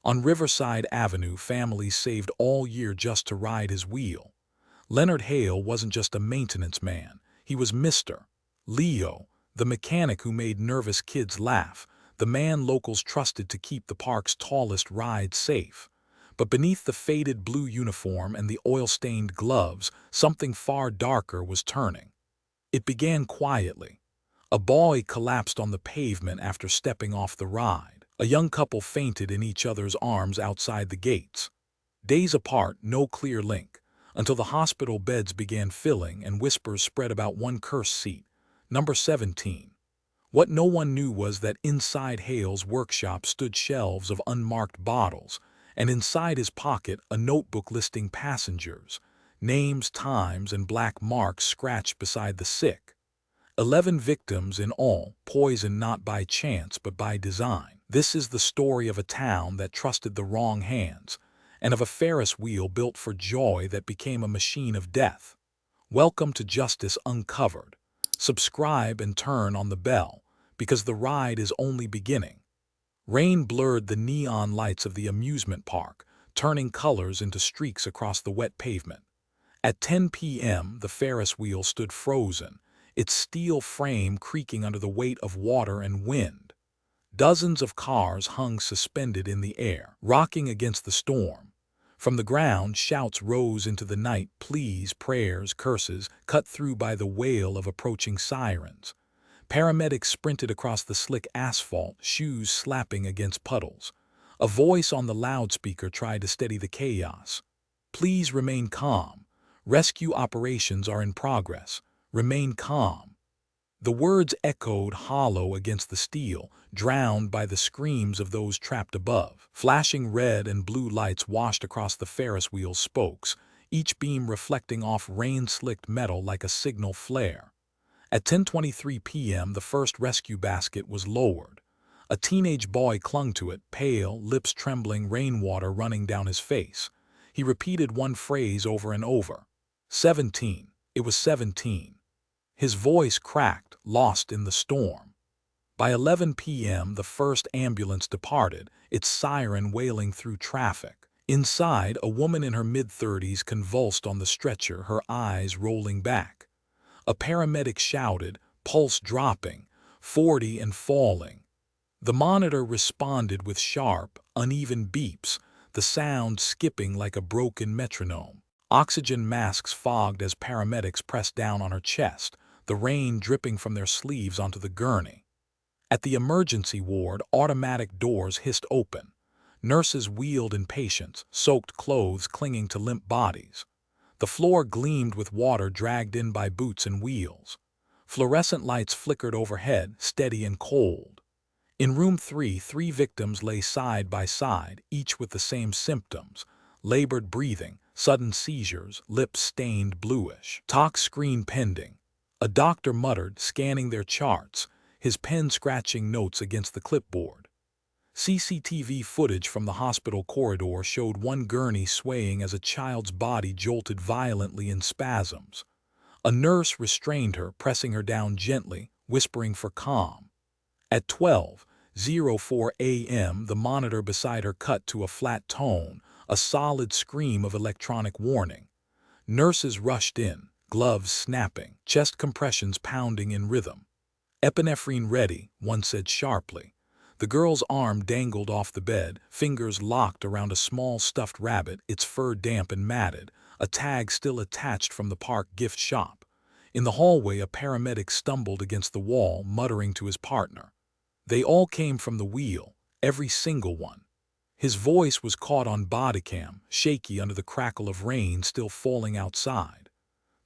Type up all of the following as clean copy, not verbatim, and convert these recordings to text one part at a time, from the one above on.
On Riverside Avenue, families saved all year just to ride his wheel. Leonard Hale wasn't just a maintenance man. He was Mr. Leo, the mechanic who made nervous kids laugh, the man locals trusted to keep the park's tallest ride safe. But beneath the faded blue uniform and the oil-stained gloves, something far darker was turning. It began quietly. A boy collapsed on the pavement after stepping off the ride. A young couple fainted in each other's arms outside the gates. Days apart, no clear link, until the hospital beds began filling and whispers spread about one cursed seat, number 17. What no one knew was that inside Hale's workshop stood shelves of unmarked bottles, and inside his pocket a notebook listing passengers, names, times, and black marks scratched beside the sick. 11 victims in all, poisoned not by chance but by design. This is the story of a town that trusted the wrong hands, and of a Ferris wheel built for joy that became a machine of death. Welcome to Justice Uncovered. Subscribe and turn on the bell, because the ride is only beginning. Rain blurred the neon lights of the amusement park, turning colors into streaks across the wet pavement. At 10 p.m., the Ferris wheel stood frozen, its steel frame creaking under the weight of water and wind. Dozens of cars hung suspended in the air, rocking against the storm. From the ground, shouts rose into the night, pleas, prayers, curses, cut through by the wail of approaching sirens. Paramedics sprinted across the slick asphalt, shoes slapping against puddles. A voice on the loudspeaker tried to steady the chaos. Please remain calm. Rescue operations are in progress. Remain calm. The words echoed hollow against the steel, drowned by the screams of those trapped above. Flashing red and blue lights washed across the Ferris wheel's spokes, each beam reflecting off rain-slicked metal like a signal flare. At 10:23 p.m., the first rescue basket was lowered. A teenage boy clung to it, pale, lips trembling, rainwater running down his face. He repeated one phrase over and over. 17. It was 17. His voice cracked, lost in the storm. By 11 p.m., the first ambulance departed, its siren wailing through traffic. Inside, a woman in her mid-30s convulsed on the stretcher, her eyes rolling back. A paramedic shouted, pulse dropping, 40 and falling. The monitor responded with sharp, uneven beeps, the sound skipping like a broken metronome. Oxygen masks fogged as paramedics pressed down on her chest, the rain dripping from their sleeves onto the gurney. At the emergency ward, automatic doors hissed open. Nurses wheeled in patients, soaked clothes clinging to limp bodies. The floor gleamed with water dragged in by boots and wheels. Fluorescent lights flickered overhead, steady and cold. In room 3, 3 victims lay side by side, each with the same symptoms: labored breathing, sudden seizures, lips stained bluish. Talk screen pending. A doctor muttered, scanning their charts, his pen scratching notes against the clipboard. CCTV footage from the hospital corridor showed one gurney swaying as a child's body jolted violently in spasms. A nurse restrained her, pressing her down gently, whispering for calm. At 12:04 a.m., the monitor beside her cut to a flat tone, a solid scream of electronic warning. Nurses rushed in, gloves snapping, chest compressions pounding in rhythm. Epinephrine ready, one said sharply. The girl's arm dangled off the bed, fingers locked around a small stuffed rabbit, its fur damp and matted, a tag still attached from the park gift shop. In the hallway, a paramedic stumbled against the wall, muttering to his partner. They all came from the wheel, every single one. His voice was caught on bodycam, shaky under the crackle of rain still falling outside.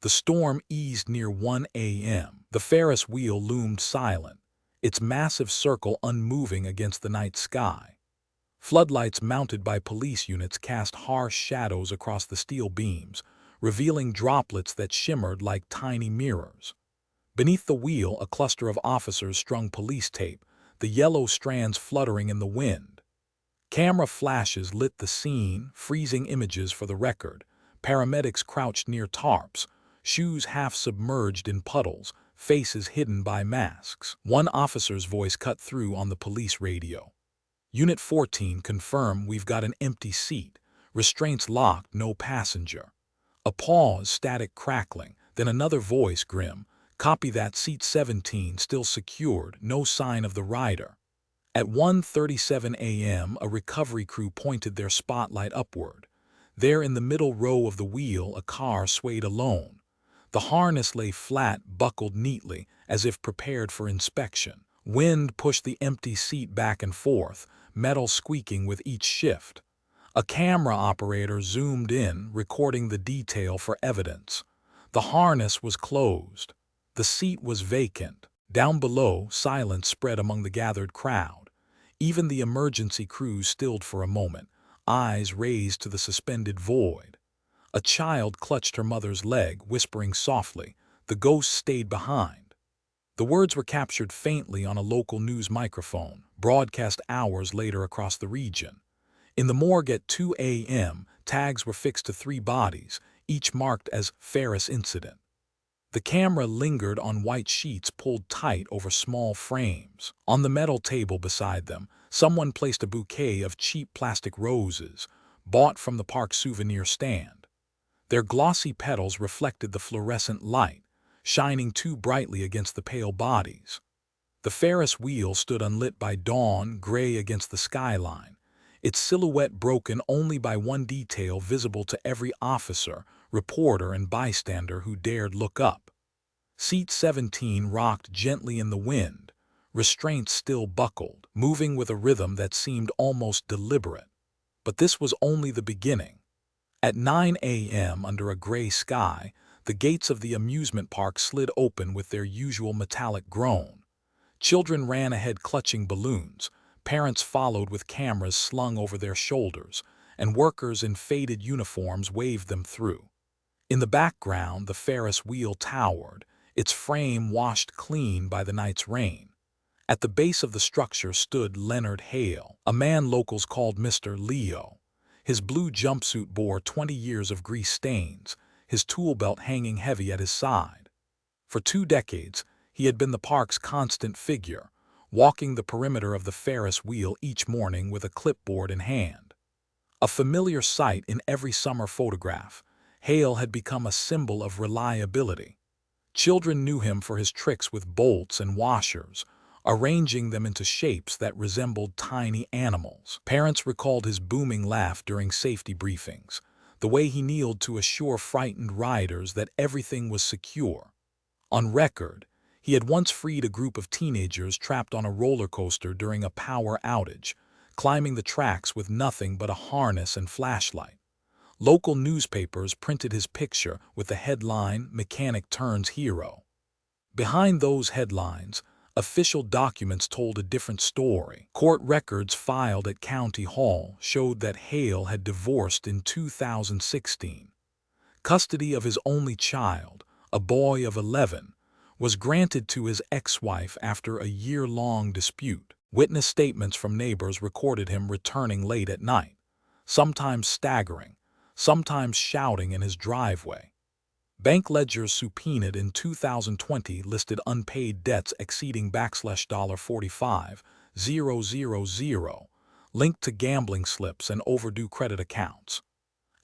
The storm eased near 1 a.m. The Ferris wheel loomed silent, its massive circle unmoving against the night sky. Floodlights mounted by police units cast harsh shadows across the steel beams, revealing droplets that shimmered like tiny mirrors. Beneath the wheel, a cluster of officers strung police tape, the yellow strands fluttering in the wind. Camera flashes lit the scene, freezing images for the record. Paramedics crouched near tarps, shoes half submerged in puddles, faces hidden by masks. One officer's voice cut through on the police radio. Unit 14, confirm we've got an empty seat. Restraints locked, no passenger. A pause, static crackling, then another voice, grim. Copy that, seat 17, still secured, no sign of the rider. At 1:37 a.m., a recovery crew pointed their spotlight upward. There in the middle row of the wheel, a car swayed alone. The harness lay flat, buckled neatly, as if prepared for inspection. Wind pushed the empty seat back and forth, metal squeaking with each shift. A camera operator zoomed in, recording the detail for evidence. The harness was closed. The seat was vacant. Down below, silence spread among the gathered crowd. Even the emergency crews stilled for a moment, eyes raised to the suspended void. A child clutched her mother's leg, whispering softly, "The ghost stayed behind." The words were captured faintly on a local news microphone, broadcast hours later across the region. In the morgue at 2 a.m., tags were fixed to 3 bodies, each marked as Ferris incident. The camera lingered on white sheets pulled tight over small frames. On the metal table beside them, someone placed a bouquet of cheap plastic roses, bought from the park souvenir stand. Their glossy petals reflected the fluorescent light, shining too brightly against the pale bodies. The Ferris wheel stood unlit by dawn, gray against the skyline, its silhouette broken only by one detail visible to every officer, reporter, and bystander who dared look up. Seat 17 rocked gently in the wind, restraints still buckled, moving with a rhythm that seemed almost deliberate. But this was only the beginning. At 9 a.m., under a gray sky, the gates of the amusement park slid open with their usual metallic groan. Children ran ahead clutching balloons, parents followed with cameras slung over their shoulders, and workers in faded uniforms waved them through. In the background, the Ferris wheel towered, its frame washed clean by the night's rain. At the base of the structure stood Leonard Hale, a man locals called Mr. Leo. His blue jumpsuit bore 20 years of grease stains, his tool belt hanging heavy at his side. For 2 decades, he had been the park's constant figure, walking the perimeter of the Ferris wheel each morning with a clipboard in hand. A familiar sight in every summer photograph, Hale had become a symbol of reliability. Children knew him for his tricks with bolts and washers, arranging them into shapes that resembled tiny animals. Parents recalled his booming laugh during safety briefings, the way he kneeled to assure frightened riders that everything was secure. On record, he had once freed a group of teenagers trapped on a roller coaster during a power outage, climbing the tracks with nothing but a harness and flashlight. Local newspapers printed his picture with the headline, "Mechanic Turns Hero." Behind those headlines, official documents told a different story. Court records filed at County Hall showed that Hale had divorced in 2016. Custody of his only child, a boy of 11, was granted to his ex-wife after a year-long dispute. Witness statements from neighbors recorded him returning late at night, sometimes staggering, sometimes shouting in his driveway. Bank ledgers subpoenaed in 2020 listed unpaid debts exceeding $45,000, linked to gambling slips and overdue credit accounts.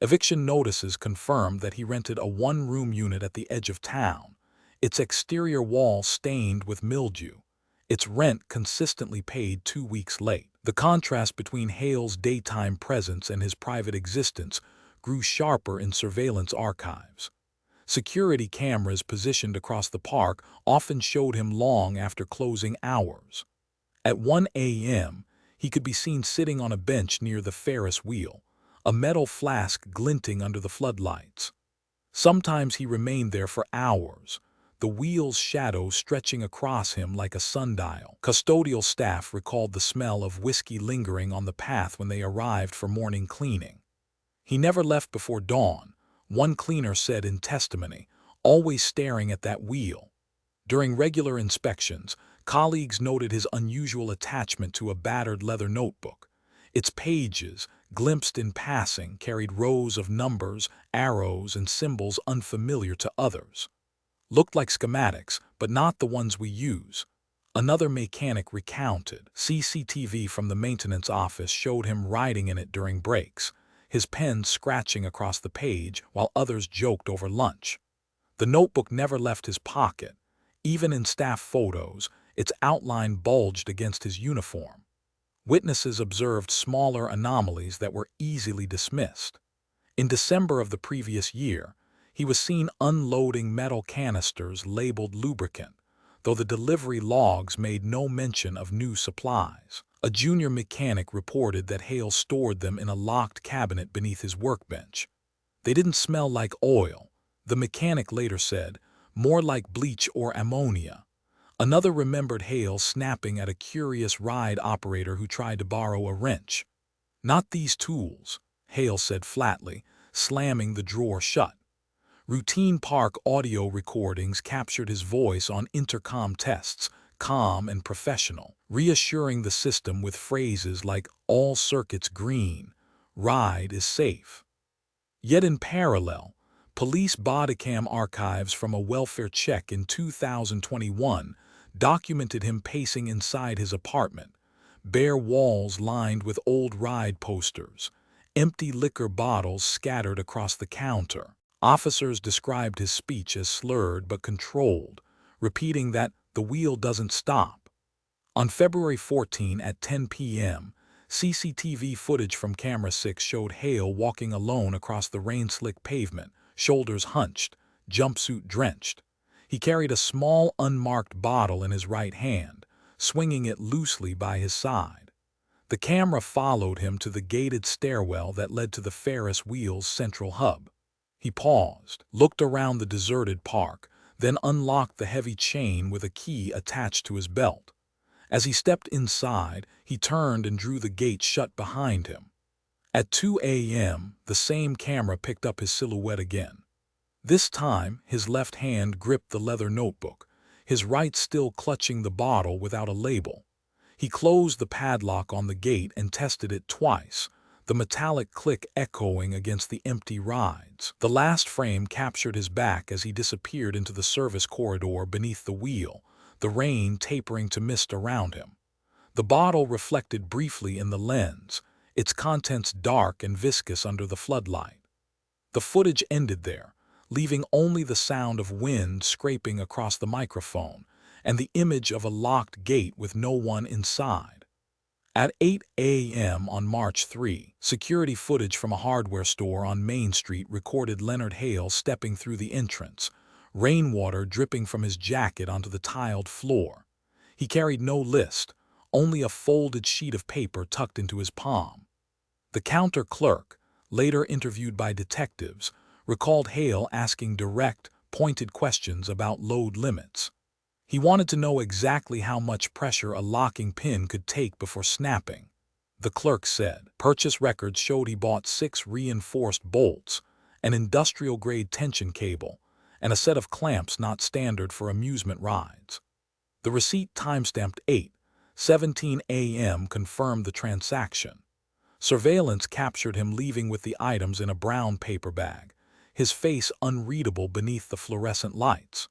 Eviction notices confirmed that he rented a one-room unit at the edge of town, its exterior wall stained with mildew, its rent consistently paid 2 weeks late. The contrast between Hale's daytime presence and his private existence grew sharper in surveillance archives. Security cameras positioned across the park often showed him long after closing hours. At 1 a.m., he could be seen sitting on a bench near the Ferris wheel, a metal flask glinting under the floodlights. Sometimes he remained there for hours, the wheel's shadow stretching across him like a sundial. Custodial staff recalled the smell of whiskey lingering on the path when they arrived for morning cleaning. He never left before dawn, one cleaner said in testimony, always staring at that wheel. During regular inspections, colleagues noted his unusual attachment to a battered leather notebook. Its pages, glimpsed in passing, carried rows of numbers, arrows, and symbols unfamiliar to others. Looked like schematics, but not the ones we use. Another mechanic recounted. CCTV from the maintenance office showed him riding in it during breaks, his pen scratching across the page while others joked over lunch. The notebook never left his pocket. Even in staff photos, its outline bulged against his uniform. Witnesses observed smaller anomalies that were easily dismissed. In December of the previous year, he was seen unloading metal canisters labeled lubricant, though the delivery logs made no mention of new supplies. A junior mechanic reported that Hale stored them in a locked cabinet beneath his workbench. They didn't smell like oil, the mechanic later said, more like bleach or ammonia. Another remembered Hale snapping at a curious ride operator who tried to borrow a wrench. "Not these tools," Hale said flatly, slamming the drawer shut. Routine park audio recordings captured his voice on intercom tests, calm and professional, reassuring the system with phrases like "all circuits green," "ride is safe." Yet in parallel, police bodycam archives from a welfare check in 2021 documented him pacing inside his apartment, bare walls lined with old ride posters, empty liquor bottles scattered across the counter. Officers described his speech as slurred but controlled, repeating that the wheel doesn't stop. On February 14 at 10 p.m., CCTV footage from Camera 6 showed Hale walking alone across the rain-slick pavement, shoulders hunched, jumpsuit drenched. He carried a small unmarked bottle in his right hand, swinging it loosely by his side. The camera followed him to the gated stairwell that led to the Ferris wheel's central hub. He paused, looked around the deserted park, then unlocked the heavy chain with a key attached to his belt. As he stepped inside, he turned and drew the gate shut behind him. At 2 a.m., the same camera picked up his silhouette again. This time, his left hand gripped the leather notebook, his right still clutching the bottle without a label. He closed the padlock on the gate and tested it twice, the metallic click echoing against the empty rides. The last frame captured his back as he disappeared into the service corridor beneath the wheel, the rain tapering to mist around him. The bottle reflected briefly in the lens, its contents dark and viscous under the floodlight. The footage ended there, leaving only the sound of wind scraping across the microphone and the image of a locked gate with no one inside. At 8 a.m. on March 3, security footage from a hardware store on Main Street recorded Leonard Hale stepping through the entrance, rainwater dripping from his jacket onto the tiled floor. He carried no list, only a folded sheet of paper tucked into his palm. The counter clerk, later interviewed by detectives, recalled Hale asking direct, pointed questions about load limits. He wanted to know exactly how much pressure a locking pin could take before snapping. The clerk said purchase records showed he bought 6 reinforced bolts, an industrial-grade tension cable, and a set of clamps not standard for amusement rides. The receipt timestamped 8:17 a.m. confirmed the transaction. Surveillance captured him leaving with the items in a brown paper bag, his face unreadable beneath the fluorescent lights.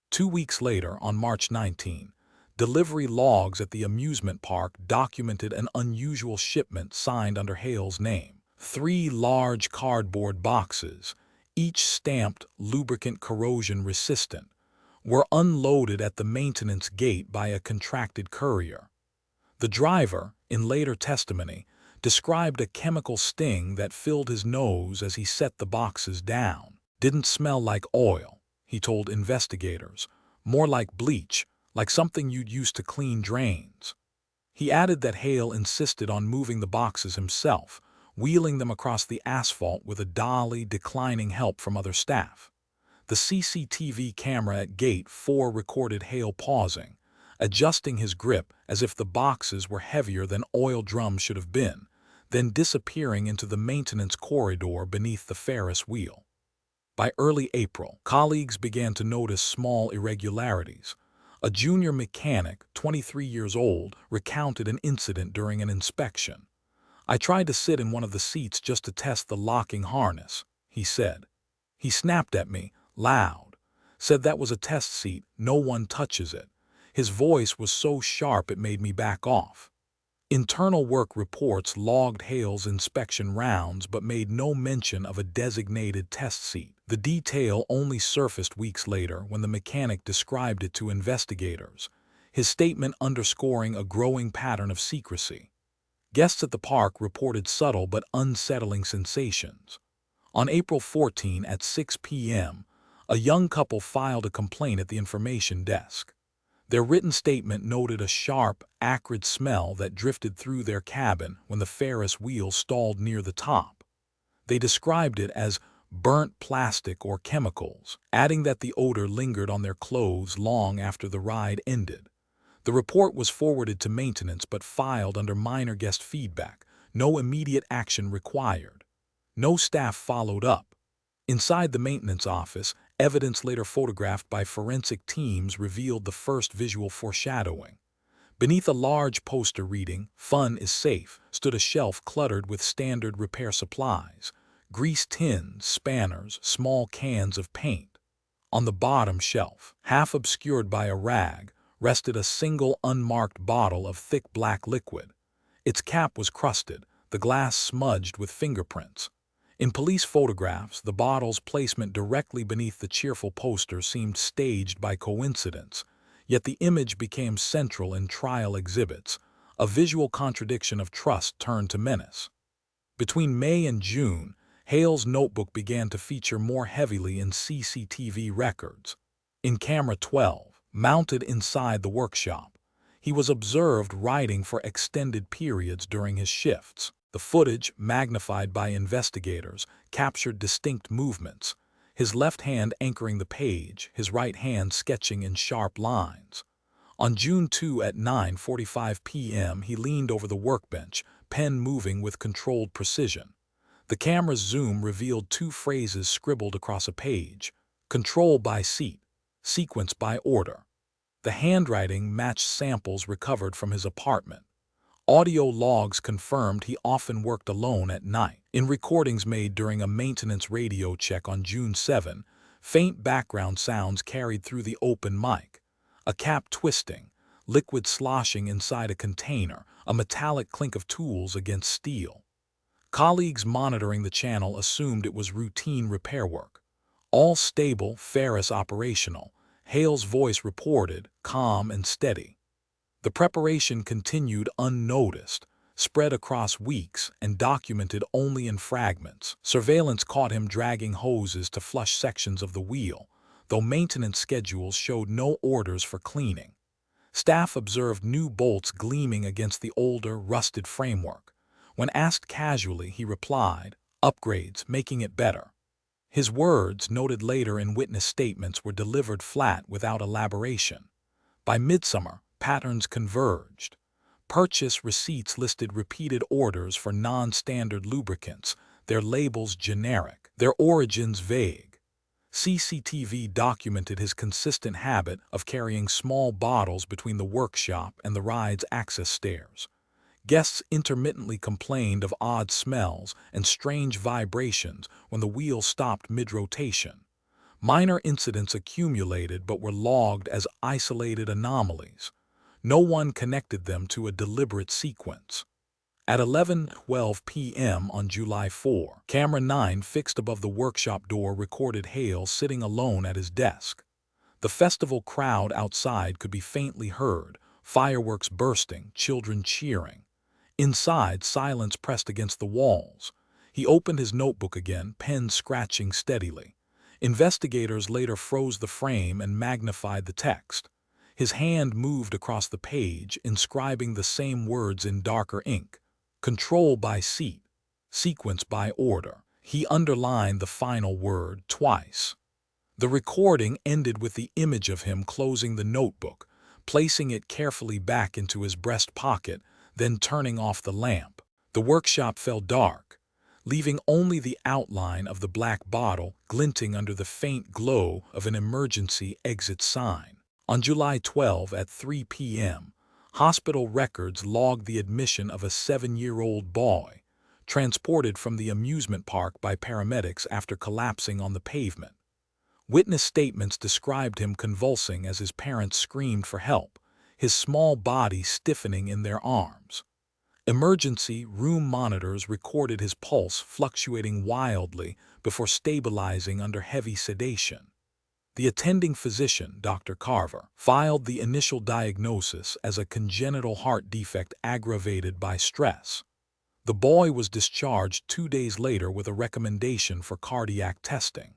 2 weeks later, on March 19, delivery logs at the amusement park documented an unusual shipment signed under Hale's name. 3 large cardboard boxes, each stamped lubricant corrosion resistant, were unloaded at the maintenance gate by a contracted courier. The driver, in later testimony, described a chemical sting that filled his nose as he set the boxes down. "Didn't smell like oil," he told investigators, "more like bleach, like something you'd use to clean drains." He added that Hale insisted on moving the boxes himself, wheeling them across the asphalt with a dolly, declining help from other staff. The CCTV camera at Gate 4 recorded Hale pausing, adjusting his grip as if the boxes were heavier than oil drums should have been, then disappearing into the maintenance corridor beneath the Ferris wheel. By early April, colleagues began to notice small irregularities. A junior mechanic, 23 years old, recounted an incident during an inspection. "I tried to sit in one of the seats just to test the locking harness," he said. "He snapped at me, loud, said that was a test seat, no one touches it." His voice was so sharp it made me back off. Internal work reports logged Hale's inspection rounds but made no mention of a designated test seat. The detail only surfaced weeks later when the mechanic described it to investigators, his statement underscoring a growing pattern of secrecy. Guests at the park reported subtle but unsettling sensations. On April 14 at 6 p.m., a young couple filed a complaint at the information desk. Their written statement noted a sharp, acrid smell that drifted through their cabin when the Ferris wheel stalled near the top. They described it as burnt plastic or chemicals, adding that the odor lingered on their clothes long after the ride ended. The report was forwarded to maintenance but filed under minor guest feedback, no immediate action required. No staff followed up. Inside the maintenance office, evidence later photographed by forensic teams revealed the first visual foreshadowing. Beneath a large poster reading, "Fun is safe," stood a shelf cluttered with standard repair supplies: grease tins, spanners, small cans of paint. On the bottom shelf, half obscured by a rag, rested a single unmarked bottle of thick black liquid. Its cap was crusted, the glass smudged with fingerprints. In police photographs, the bottle's placement directly beneath the cheerful poster seemed staged by coincidence, yet the image became central in trial exhibits, a visual contradiction of trust turned to menace. Between May and June, Hale's notebook began to feature more heavily in CCTV records. In camera 12, mounted inside the workshop, he was observed writing for extended periods during his shifts. The footage, magnified by investigators, captured distinct movements, his left hand anchoring the page, his right hand sketching in sharp lines. On June 2 at 9:45 p.m. he leaned over the workbench, pen moving with controlled precision. The camera's zoom revealed two phrases scribbled across a page: control by seat, sequence by order. The handwriting matched samples recovered from his apartment. Audio logs confirmed he often worked alone at night. In recordings made during a maintenance radio check on June 7, faint background sounds carried through the open mic: a cap twisting, liquid sloshing inside a container, a metallic clink of tools against steel. Colleagues monitoring the channel assumed it was routine repair work. All stable, Ferris operational, Hale's voice reported, calm and steady. The preparation continued unnoticed, spread across weeks, and documented only in fragments. Surveillance caught him dragging hoses to flush sections of the wheel, though maintenance schedules showed no orders for cleaning. Staff observed new bolts gleaming against the older, rusted framework. When asked casually, he replied, "Upgrades, making it better." His words, noted later in witness statements, were delivered flat without elaboration. By midsummer, patterns converged. Purchase receipts listed repeated orders for non-standard lubricants, their labels generic, their origins vague. CCTV documented his consistent habit of carrying small bottles between the workshop and the ride's access stairs. Guests intermittently complained of odd smells and strange vibrations when the wheel stopped mid-rotation. Minor incidents accumulated but were logged as isolated anomalies. No one connected them to a deliberate sequence. At 11:12 p.m. on July 4, camera 9 fixed above the workshop door recorded Hale sitting alone at his desk. The festival crowd outside could be faintly heard, fireworks bursting, children cheering. Inside, silence pressed against the walls. He opened his notebook again, pen scratching steadily. Investigators later froze the frame and magnified the text. His hand moved across the page, inscribing the same words in darker ink: control by seat, sequence by order. He underlined the final word twice. The recording ended with the image of him closing the notebook, placing it carefully back into his breast pocket, then turning off the lamp. The workshop fell dark, leaving only the outline of the black bottle glinting under the faint glow of an emergency exit sign. On July 12 at 3 p.m., hospital records logged the admission of a 7-year-old boy, transported from the amusement park by paramedics after collapsing on the pavement. Witness statements described him convulsing as his parents screamed for help, his small body stiffening in their arms. Emergency room monitors recorded his pulse fluctuating wildly before stabilizing under heavy sedation. The attending physician, Dr. Carver, filed the initial diagnosis as a congenital heart defect aggravated by stress. The boy was discharged 2 days later with a recommendation for cardiac testing.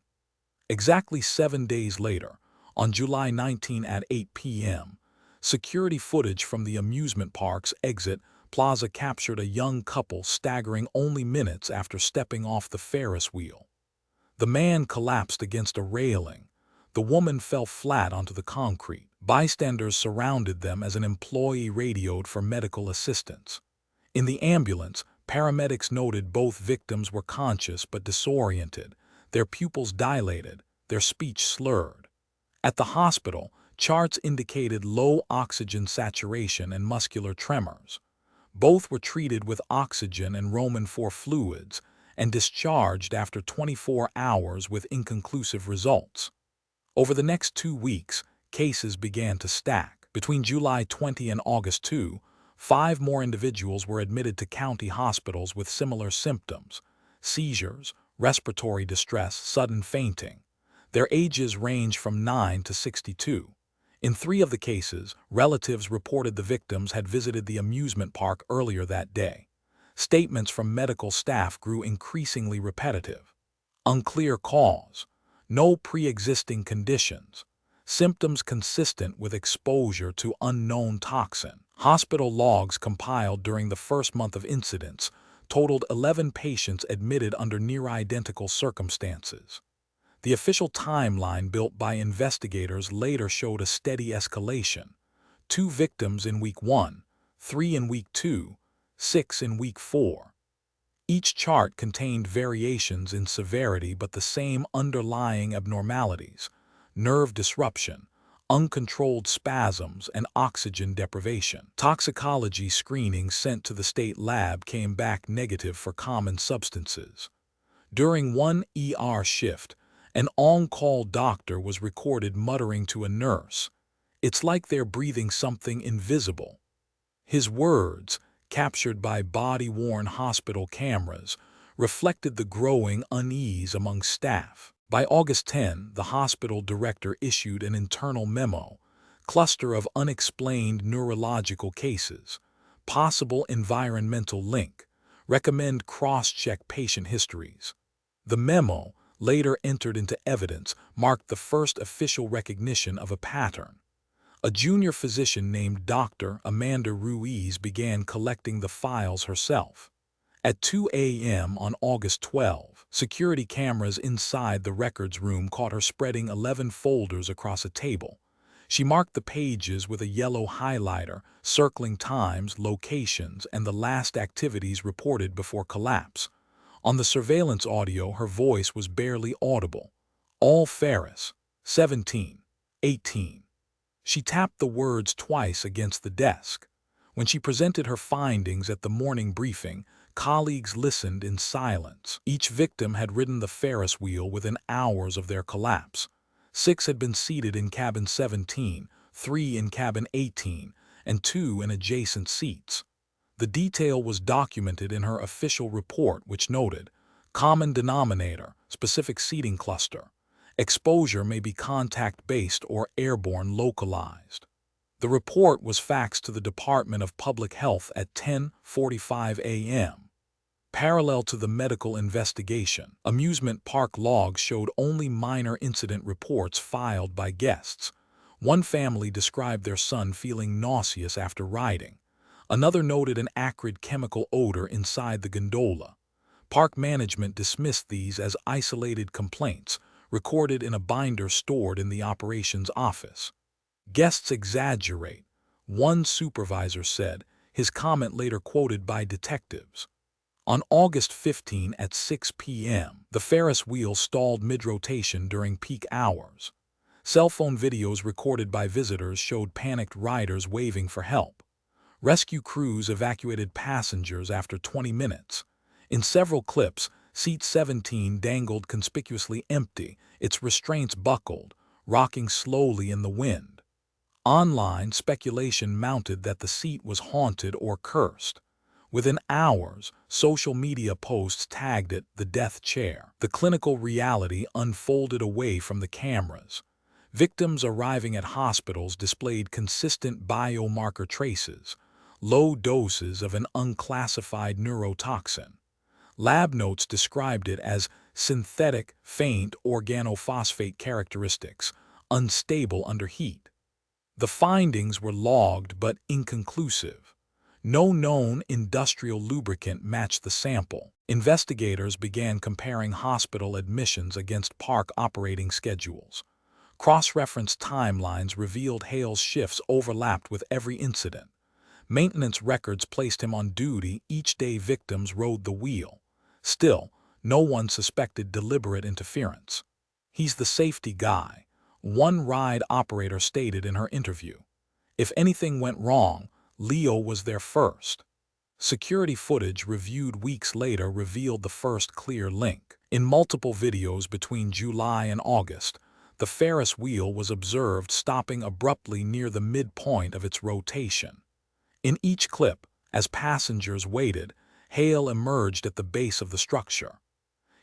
Exactly 7 days later, on July 19 at 8 p.m., security footage from the amusement park's exit plaza captured a young couple staggering only minutes after stepping off the Ferris wheel. The man collapsed against a railing. The woman fell flat onto the concrete. Bystanders surrounded them as an employee radioed for medical assistance. In the ambulance, paramedics noted both victims were conscious but disoriented, their pupils dilated, their speech slurred. At the hospital, charts indicated low oxygen saturation and muscular tremors. Both were treated with oxygen and Roman 4 fluids and discharged after 24 hours with inconclusive results. Over the next 2 weeks, cases began to stack. Between July 20 and August 2, 5 more individuals were admitted to county hospitals with similar symptoms: seizures, respiratory distress, sudden fainting. Their ages range from 9 to 62. In 3 of the cases, relatives reported the victims had visited the amusement park earlier that day. Statements from medical staff grew increasingly repetitive. Unclear cause. No pre-existing conditions. Symptoms consistent with exposure to unknown toxin. Hospital logs compiled during the first month of incidents totaled 11 patients admitted under near-identical circumstances. The official timeline built by investigators later showed a steady escalation: 2 victims in week 1, 3 in week 2, 6 in week 4. Each chart contained variations in severity but the same underlying abnormalities: nerve disruption, uncontrolled spasms, and oxygen deprivation. Toxicology screenings sent to the state lab came back negative for common substances. During one ER shift, an on-call doctor was recorded muttering to a nurse, "It's like they're breathing something invisible." His words, captured by body-worn hospital cameras, reflected the growing unease among staff. By August 10, the hospital director issued an internal memo: "Cluster of unexplained neurological cases. Possible environmental link. Recommend cross-check patient histories." The memo, later entered into evidence, marked the first official recognition of a pattern. A junior physician named Dr. Amanda Ruiz began collecting the files herself. At 2 a.m. on August 12, security cameras inside the records room caught her spreading 11 folders across a table. She marked the pages with a yellow highlighter, circling times, locations, and the last activities reported before collapse. On the surveillance audio, her voice was barely audible. "All Ferris, 17, 18. She tapped the words twice against the desk. When she presented her findings at the morning briefing, colleagues listened in silence. Each victim had ridden the Ferris wheel within hours of their collapse. 6 had been seated in cabin 17, 3 in cabin 18, and 2 in adjacent seats. The detail was documented in her official report, which noted, "Common denominator, specific seating cluster. Exposure may be contact-based or airborne localized." The report was faxed to the Department of Public Health at 10:45 a.m. Parallel to the medical investigation, amusement park logs showed only minor incident reports filed by guests. One family described their son feeling nauseous after riding. Another noted an acrid chemical odor inside the gondola. Park management dismissed these as isolated complaints, recorded in a binder stored in the operations office. "Guests exaggerate," one supervisor said, his comment later quoted by detectives. On August 15 at 6 p.m., the Ferris wheel stalled mid-rotation during peak hours. Cell phone videos recorded by visitors showed panicked riders waving for help. Rescue crews evacuated passengers after 20 minutes. In several clips, seat 17 dangled conspicuously empty, its restraints buckled, rocking slowly in the wind. Online speculation mounted that the seat was haunted or cursed. Within hours, social media posts tagged it the death chair. The clinical reality unfolded away from the cameras. Victims arriving at hospitals displayed consistent biomarker traces, low doses of an unclassified neurotoxin. Lab notes described it as synthetic, faint organophosphate characteristics, unstable under heat. The findings were logged but inconclusive. No known industrial lubricant matched the sample. Investigators began comparing hospital admissions against park operating schedules. Cross-reference timelines revealed Hale's shifts overlapped with every incident. Maintenance records placed him on duty each day victims rode the wheel. Still, no one suspected deliberate interference. "He's the safety guy," one ride operator stated in her interview. "If anything went wrong, Leo was there first." Security footage reviewed weeks later revealed the first clear link. In multiple videos between July and August, the Ferris wheel was observed stopping abruptly near the midpoint of its rotation. In each clip, as passengers waited, Hale emerged at the base of the structure.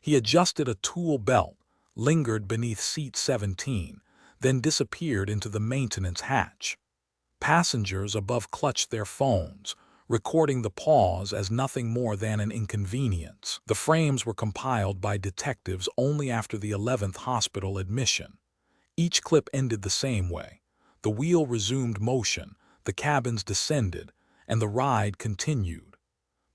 He adjusted a tool belt, lingered beneath seat 17, then disappeared into the maintenance hatch. Passengers above clutched their phones, recording the pause as nothing more than an inconvenience. The frames were compiled by detectives only after the 11th hospital admission. Each clip ended the same way. The wheel resumed motion, the cabins descended, and the ride continued.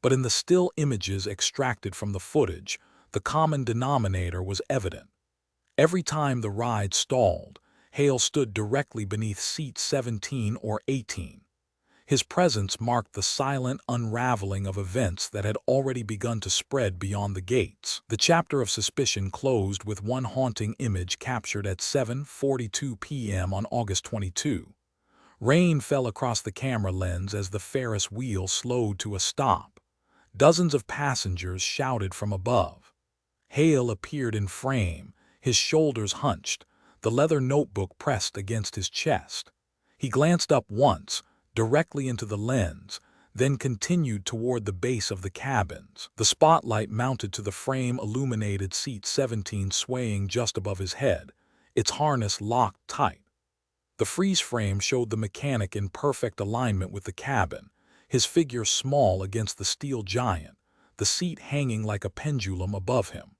But in the still images extracted from the footage, the common denominator was evident. Every time the ride stalled, Hale stood directly beneath seat 17 or 18. His presence marked the silent unraveling of events that had already begun to spread beyond the gates. The chapter of suspicion closed with one haunting image captured at 7:42 p.m. on August 22. Rain fell across the camera lens as the Ferris wheel slowed to a stop. Dozens of passengers shouted from above. Hale appeared in frame, his shoulders hunched, the leather notebook pressed against his chest. He glanced up once, directly into the lens, then continued toward the base of the cabins. The spotlight mounted to the frame illuminated seat 17 swaying just above his head, its harness locked tight. The freeze frame showed the mechanic in perfect alignment with the cabin, his figure small against the steel giant, the seat hanging like a pendulum above him.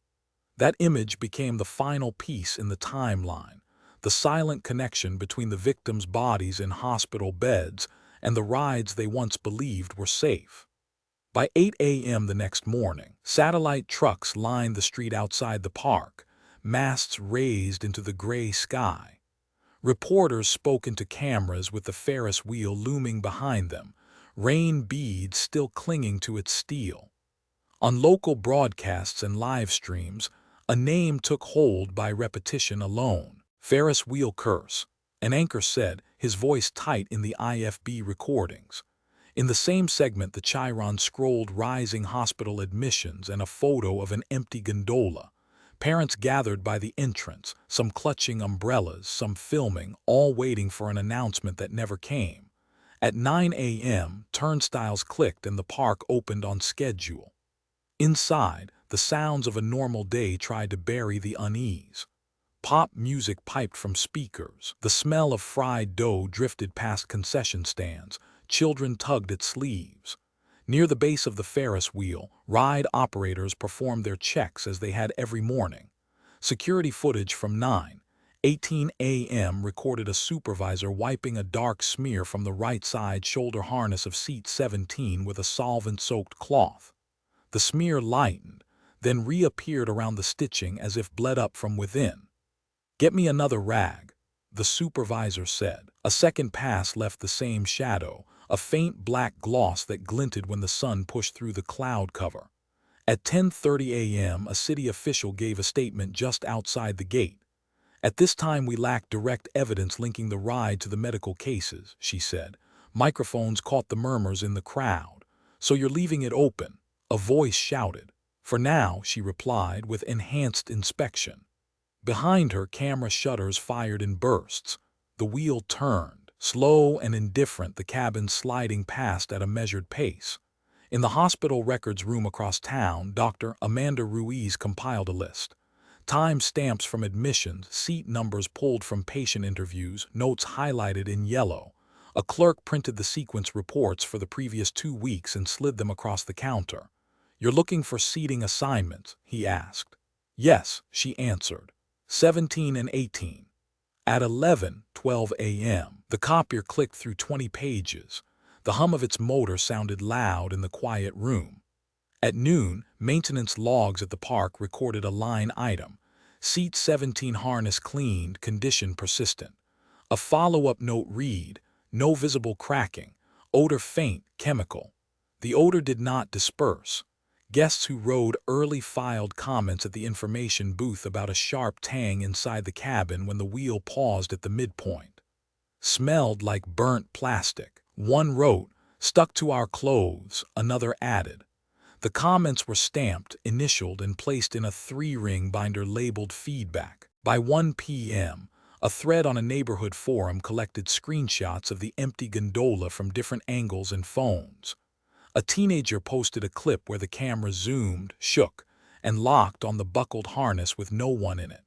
That image became the final piece in the timeline, the silent connection between the victims' bodies in hospital beds and the rides they once believed were safe. By 8 a.m. the next morning, satellite trucks lined the street outside the park, masts raised into the gray sky. Reporters spoke into cameras with the Ferris wheel looming behind them, rain beads still clinging to its steel. On local broadcasts and live streams, a name took hold by repetition alone. "Ferris wheel curse," an anchor said, his voice tight in the IFB recordings. In the same segment, the chyron scrolled rising hospital admissions and a photo of an empty gondola. Parents gathered by the entrance, some clutching umbrellas, some filming, all waiting for an announcement that never came. At 9 a.m., turnstiles clicked and the park opened on schedule. Inside, the sounds of a normal day tried to bury the unease. Pop music piped from speakers. The smell of fried dough drifted past concession stands. Children tugged at sleeves. Near the base of the Ferris wheel, ride operators performed their checks as they had every morning. Security footage from 9:18 a.m. recorded a supervisor wiping a dark smear from the right side shoulder harness of seat 17 with a solvent-soaked cloth. The smear lightened, then reappeared around the stitching as if bled up from within. "Get me another rag," the supervisor said. A second pass left the same shadow, a faint black gloss that glinted when the sun pushed through the cloud cover. At 10:30 a.m., a city official gave a statement just outside the gate. "At this time we lack direct evidence linking the ride to the medical cases," she said. Microphones caught the murmurs in the crowd. "So you're leaving it open?" a voice shouted. "For now," she replied with enhanced inspection. Behind her, camera shutters fired in bursts. The wheel turned. slow and indifferent, the cabin sliding past at a measured pace. In the hospital records room across town, Dr. Amanda Ruiz compiled a list. Time stamps from admissions, seat numbers pulled from patient interviews, notes highlighted in yellow. A clerk printed the sequence reports for the previous 2 weeks and slid them across the counter. "You're looking for seating assignments?" he asked. "Yes," she answered. 17 and 18. At 11:12 a.m., the copier clicked through 20 pages. The hum of its motor sounded loud in the quiet room. At noon, maintenance logs at the park recorded a line item: Seat 17 harness cleaned, condition persistent. A follow-up note read, no visible cracking, odor faint, chemical. The odor did not disperse. Guests who rode early filed comments at the information booth about a sharp tang inside the cabin when the wheel paused at the midpoint. Smelled like burnt plastic. One wrote, "Stuck to our clothes," another added. The comments were stamped, initialed, and placed in a 3-ring binder labeled feedback. By 1 p.m., a thread on a neighborhood forum collected screenshots of the empty gondola from different angles and phones. A teenager posted a clip where the camera zoomed, shook, and locked on the buckled harness with no one in it.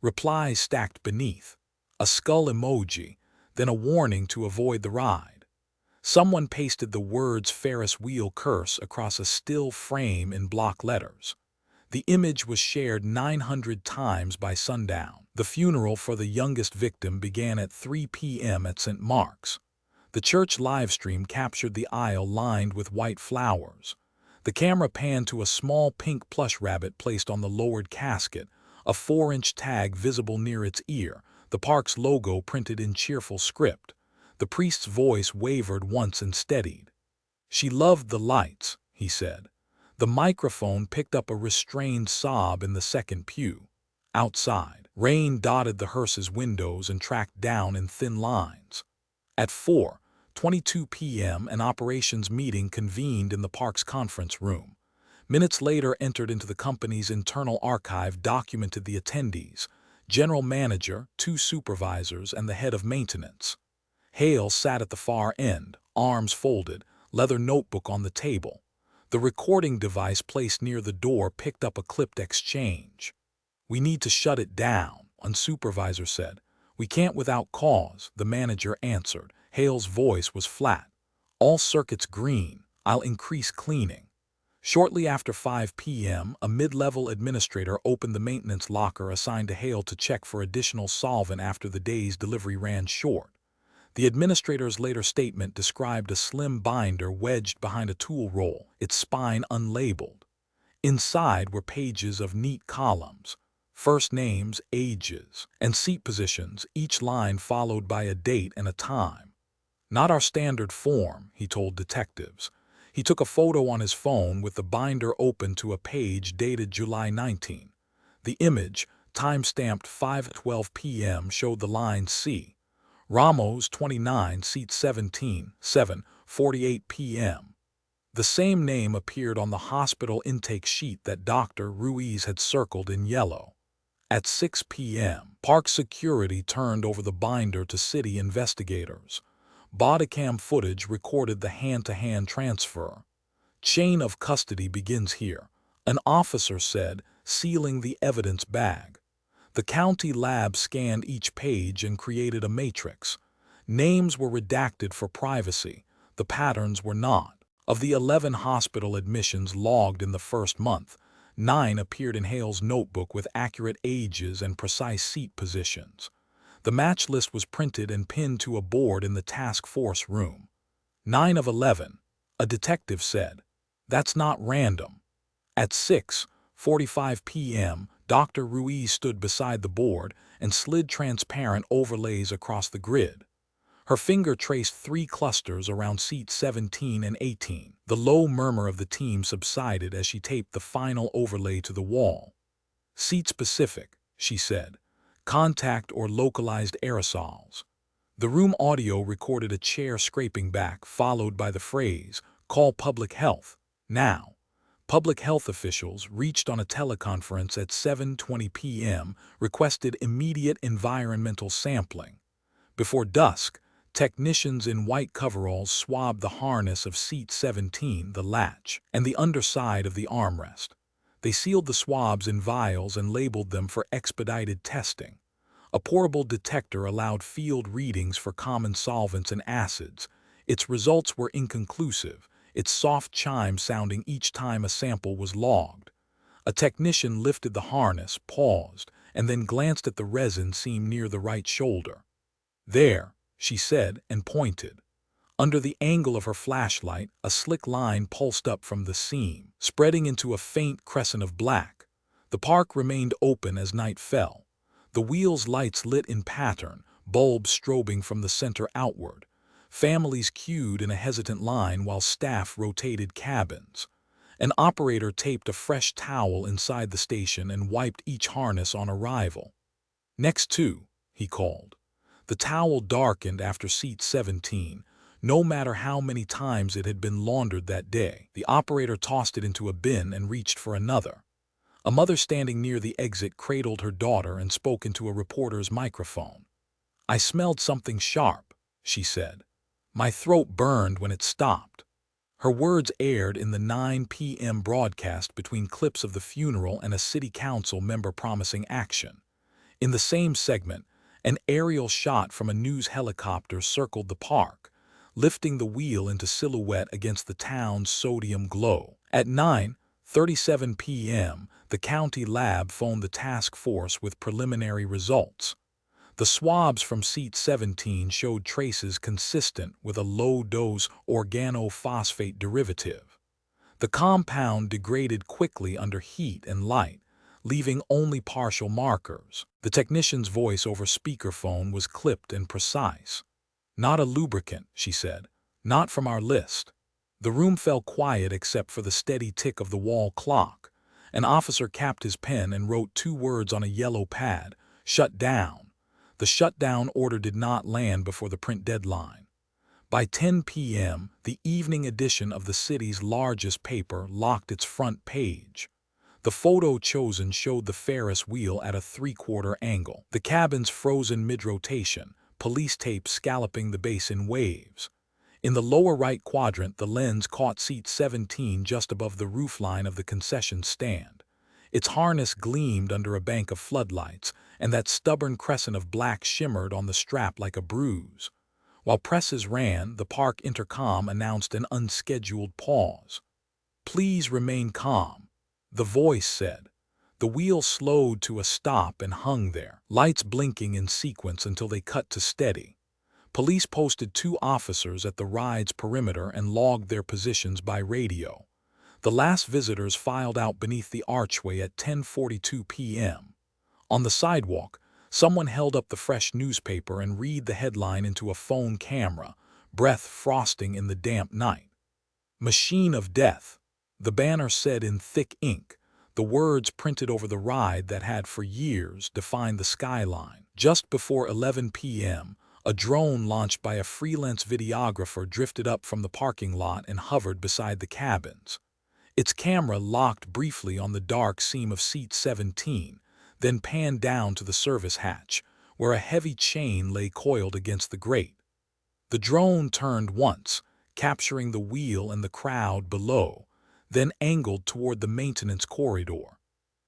Replies stacked beneath. A skull emoji, then a warning to avoid the ride. Someone pasted the words "Ferris wheel curse" across a still frame in block letters. The image was shared 900 times by sundown. The funeral for the youngest victim began at 3 p.m. at St. Mark's. The church livestream captured the aisle lined with white flowers. The camera panned to a small pink plush rabbit placed on the lowered casket, a 4-inch tag visible near its ear, the park's logo printed in cheerful script. The priest's voice wavered once and steadied. "She loved the lights," he said. The microphone picked up a restrained sob in the second pew. Outside, rain dotted the hearse's windows and tracked down in thin lines. At 4:22 p.m., an operations meeting convened in the park's conference room. Minutes later entered into the company's internal archive documented the attendees: general manager, 2 supervisors, and the head of maintenance. Hale sat at the far end, arms folded, leather notebook on the table. The recording device placed near the door picked up a clipped exchange. "We need to shut it down," one supervisor said. "We can't without cause," the manager answered. Hale's voice was flat. "All circuits green. I'll increase cleaning." Shortly after 5 p.m., a mid-level administrator opened the maintenance locker assigned to Hale to check for additional solvent after the day's delivery ran short. The administrator's later statement described a slim binder wedged behind a tool roll, its spine unlabeled. Inside were pages of neat columns: first names, ages, and seat positions, each line followed by a date and a time. "Not our standard form," he told detectives. He took a photo on his phone with the binder open to a page dated July 19. The image, time-stamped 5:12 p.m., showed the line C. Ramos 29, seat 17, 7:48 p.m. The same name appeared on the hospital intake sheet that Dr. Ruiz had circled in yellow. At 6 p.m., park security turned over the binder to city investigators. Bodycam footage recorded the hand-to-hand transfer. "Chain of custody begins here," an officer said, sealing the evidence bag. The county lab scanned each page and created a matrix. Names were redacted for privacy. The patterns were not. Of the 11 hospital admissions logged in the first month, 9 appeared in Hale's notebook with accurate ages and precise seat positions. The match list was printed and pinned to a board in the task force room. 9 of 11, a detective said. "That's not random." At 6:45 p.m., Dr. Ruiz stood beside the board and slid transparent overlays across the grid. Her finger traced 3 clusters around seats 17 and 18. The low murmur of the team subsided as she taped the final overlay to the wall. "Seat-specific," she said. "Contact or localized aerosols." The room audio recorded a chair scraping back, followed by the phrase, "Call public health, now." Public health officials, reached on a teleconference at 7:20 p.m., requested immediate environmental sampling. Before dusk, Technicians in white coveralls swabbed the harness of seat 17, the latch, and the underside of the armrest. They sealed the swabs in vials and labeled them for expedited testing. A portable detector allowed field readings for common solvents and acids. Its results were inconclusive, its soft chime sounding each time a sample was logged. A technician lifted the harness, paused, and then glanced at the resin seam near the right shoulder. "There," she said and pointed. Under the angle of her flashlight, a slick line pulsed up from the seam, spreading into a faint crescent of black. The park remained open as night fell. The wheel's lights lit in pattern, bulbs strobing from the center outward. Families queued in a hesitant line while staff rotated cabins. An operator taped a fresh towel inside the station and wiped each harness on arrival. "Next two," he called. The towel darkened after seat 17. No matter how many times it had been laundered that day, the operator tossed it into a bin and reached for another. A mother standing near the exit cradled her daughter and spoke into a reporter's microphone. "I smelled something sharp," she said. "My throat burned when it stopped." Her words aired in the 9 p.m. broadcast between clips of the funeral and a city council member promising action. In the same segment, an aerial shot from a news helicopter circled the park, lifting the wheel into silhouette against the town's sodium glow. At 9:37 p.m., the county lab phoned the task force with preliminary results. The swabs from seat 17 showed traces consistent with a low-dose organophosphate derivative. The compound degraded quickly under heat and light, leaving only partial markers. The technician's voice over speakerphone was clipped and precise. "Not a lubricant," she said. "Not from our list." The room fell quiet except for the steady tick of the wall clock. An officer capped his pen and wrote 2 words on a yellow pad: "Shut down." The shutdown order did not land before the print deadline. By 10 p.m., the evening edition of the city's largest paper locked its front page. The photo chosen showed the Ferris wheel at a 3/4 angle, the cabins frozen mid-rotation, police tape scalloping the base in waves. In the lower right quadrant, the lens caught seat 17 just above the roofline of the concession stand. Its harness gleamed under a bank of floodlights, and that stubborn crescent of black shimmered on the strap like a bruise. While presses ran, the park intercom announced an unscheduled pause. "Please remain calm," the voice said. The wheel slowed to a stop and hung there, lights blinking in sequence until they cut to steady. Police posted 2 officers at the ride's perimeter and logged their positions by radio. The last visitors filed out beneath the archway at 10:42 p.m. On the sidewalk, someone held up the fresh newspaper and read the headline into a phone camera, breath frosting in the damp night. "Machine of Death," the banner said in thick ink, the words printed over the ride that had for years defined the skyline. Just before 11 p.m., a drone launched by a freelance videographer drifted up from the parking lot and hovered beside the cabins. Its camera locked briefly on the dark seam of seat 17, then panned down to the service hatch, where a heavy chain lay coiled against the grate. The drone turned once, capturing the wheel and the crowd below, then angled toward the maintenance corridor.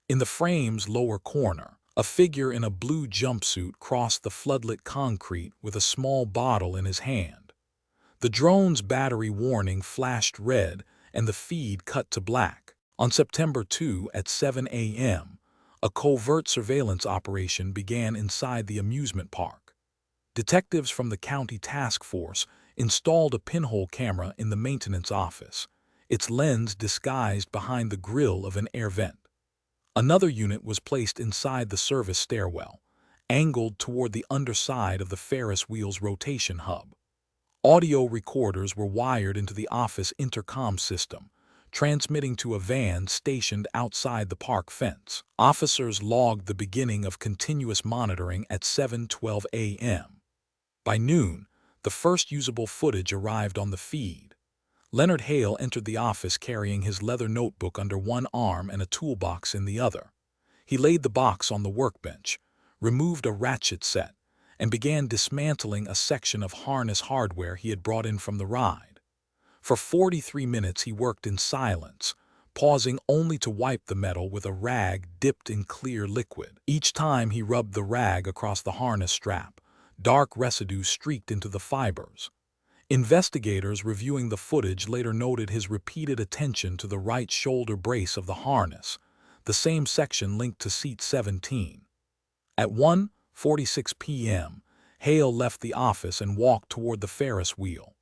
In the frame's lower corner, a figure in a blue jumpsuit crossed the floodlit concrete with a small bottle in his hand. The drone's battery warning flashed red, and the feed cut to black. On September 2 at 7 a.m., a covert surveillance operation began inside the amusement park. Detectives from the county task force installed a pinhole camera in the maintenance office, its lens disguised behind the grill of an air vent. Another unit was placed inside the service stairwell, angled toward the underside of the Ferris wheel's rotation hub. Audio recorders were wired into the office intercom system, transmitting to a van stationed outside the park fence. Officers logged the beginning of continuous monitoring at 7:12 a.m. By noon, the first usable footage arrived on the feed. Leonard Hale entered the office carrying his leather notebook under one arm and a toolbox in the other. He laid the box on the workbench, removed a ratchet set, and began dismantling a section of harness hardware he had brought in from the ride. For 43 minutes he worked in silence, pausing only to wipe the metal with a rag dipped in clear liquid. Each time he rubbed the rag across the harness strap, dark residue streaked into the fibers. Investigators reviewing the footage later noted his repeated attention to the right shoulder brace of the harness, the same section linked to seat 17. At 1:46 p.m., Hale left the office and walked toward the Ferris wheel.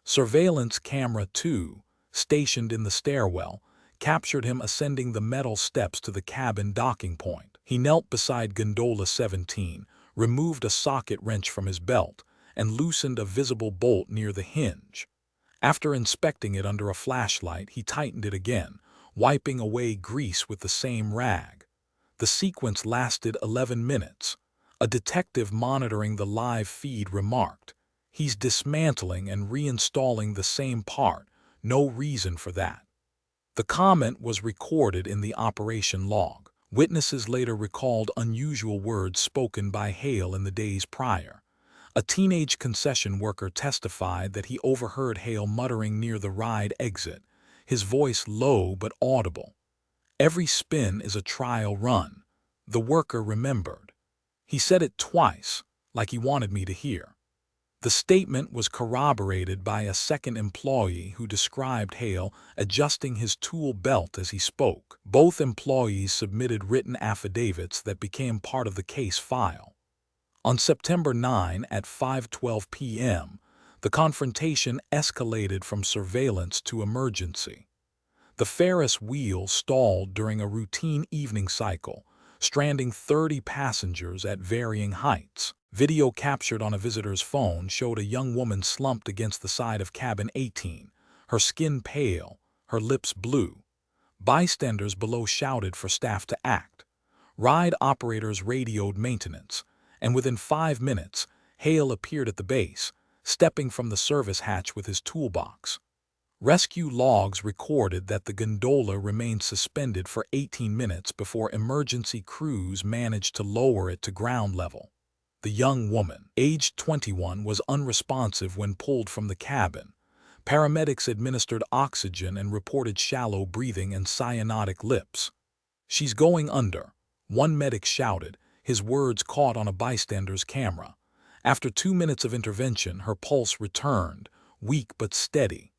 Surveillance camera 2, stationed in the stairwell, captured him ascending the metal steps to the cabin docking point. He knelt beside gondola 17, removed a socket wrench from his belt, and loosened a visible bolt near the hinge. After inspecting it under a flashlight, he tightened it again, wiping away grease with the same rag. The sequence lasted 11 minutes. A detective monitoring the live feed remarked, "He's dismantling and reinstalling the same part. No reason for that." The comment was recorded in the operation log. Witnesses later recalled unusual words spoken by Hale in the days prior. A teenage concession worker testified that he overheard Hale muttering near the ride exit, his voice low but audible. "Every spin is a trial run," the worker remembered. "He said it twice, like he wanted me to hear." The statement was corroborated by a second employee who described Hale adjusting his tool belt as he spoke. Both employees submitted written affidavits that became part of the case file. On September 9 at 5:12 p.m., the confrontation escalated from surveillance to emergency. The Ferris wheel stalled during a routine evening cycle, stranding 30 passengers at varying heights. Video captured on a visitor's phone showed a young woman slumped against the side of cabin 18, her skin pale, her lips blue. Bystanders below shouted for staff to act. Ride operators radioed maintenance, and within 5 minutes, Hale appeared at the base, stepping from the service hatch with his toolbox. Rescue logs recorded that the gondola remained suspended for 18 minutes before emergency crews managed to lower it to ground level. The young woman, aged 21, was unresponsive when pulled from the cabin. Paramedics administered oxygen and reported shallow breathing and cyanotic lips. "She's going under," one medic shouted, his words caught on a bystander's camera. After 2 minutes of intervention, her pulse returned, weak but steady.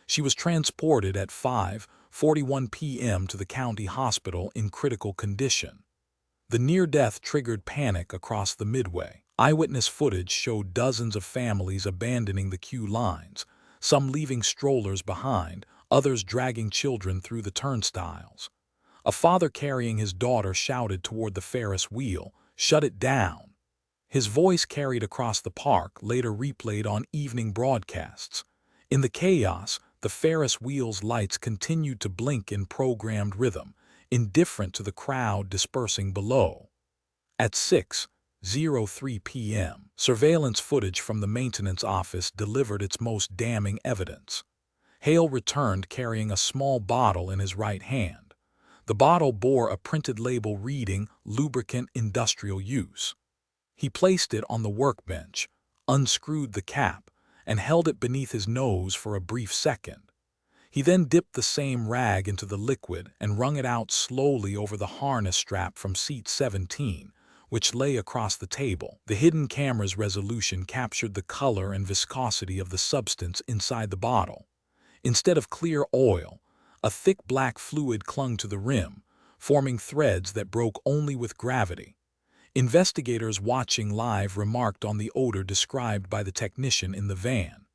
She was transported at 5:41 p.m. to the county hospital in critical condition. The near-death triggered panic across the Midway. Eyewitness footage showed dozens of families abandoning the queue lines, some leaving strollers behind, others dragging children through the turnstiles. A father carrying his daughter shouted toward the Ferris wheel, "Shut it down." His voice carried across the park, later replayed on evening broadcasts. In the chaos, the Ferris wheel's lights continued to blink in programmed rhythm, indifferent to the crowd dispersing below. At 6:03 p.m., surveillance footage from the maintenance office delivered its most damning evidence. Hale returned carrying a small bottle in his right hand. The bottle bore a printed label reading "Lubricant Industrial Use." He placed it on the workbench, unscrewed the cap, and held it beneath his nose for a brief second. He then dipped the same rag into the liquid and wrung it out slowly over the harness strap from seat 17, which lay across the table. The hidden camera's resolution captured the color and viscosity of the substance inside the bottle. Instead of clear oil, a thick black fluid clung to the rim, forming threads that broke only with gravity. Investigators watching live remarked on the odor described by the technician in the van.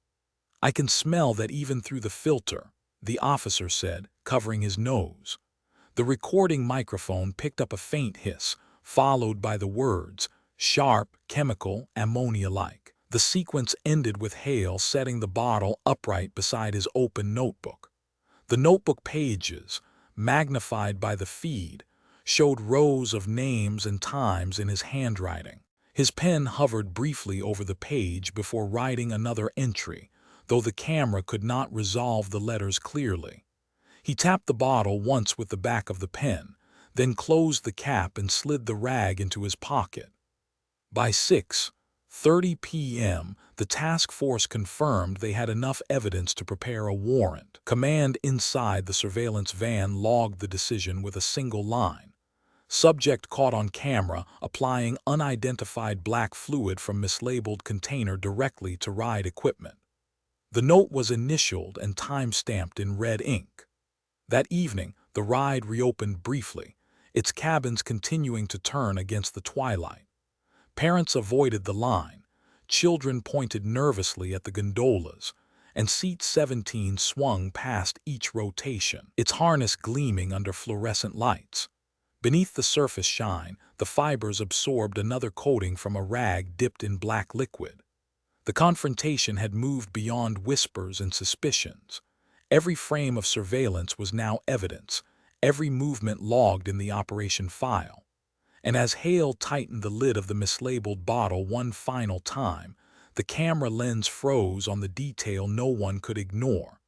"I can smell that even through the filter," the officer said, covering his nose. The recording microphone picked up a faint hiss, followed by the words, "Sharp, chemical, ammonia-like." The sequence ended with Hale setting the bottle upright beside his open notebook. The notebook pages, magnified by the feed, showed rows of names and times in his handwriting. His pen hovered briefly over the page before writing another entry, though the camera could not resolve the letters clearly. He tapped the bottle once with the back of the pen, then closed the cap and slid the rag into his pocket. By 6:30 p.m., the task force confirmed they had enough evidence to prepare a warrant. Command inside the surveillance van logged the decision with a single line. Subject caught on camera applying unidentified black fluid from mislabeled container directly to ride equipment. The note was initialed and time-stamped in red ink. That evening, the ride reopened briefly, its cabins continuing to turn against the twilight. Parents avoided the line, children pointed nervously at the gondolas, and seat 17 swung past each rotation, its harness gleaming under fluorescent lights. Beneath the surface shine, the fibers absorbed another coating from a rag dipped in black liquid. The confrontation had moved beyond whispers and suspicions. Every frame of surveillance was now evidence, every movement logged in the operation file. And as Hale tightened the lid of the mislabeled bottle one final time, the camera lens froze on the detail no one could ignore.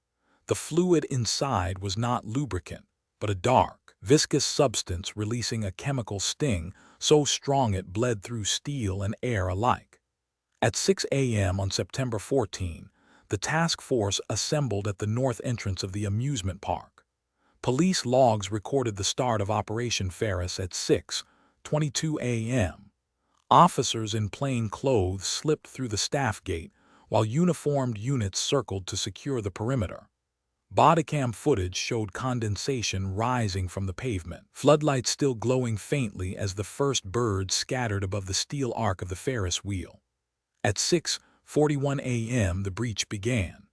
The fluid inside was not lubricant, but a dark, viscous substance releasing a chemical sting so strong it bled through steel and air alike. At 6 a.m. on September 14, the task force assembled at the north entrance of the amusement park. Police logs recorded the start of Operation Ferris at 6:22 a.m. Officers in plain clothes slipped through the staff gate, while uniformed units circled to secure the perimeter. Bodycam footage showed condensation rising from the pavement, floodlights still glowing faintly as the first birds scattered above the steel arc of the Ferris wheel. At 6:41 a.m. the breach began.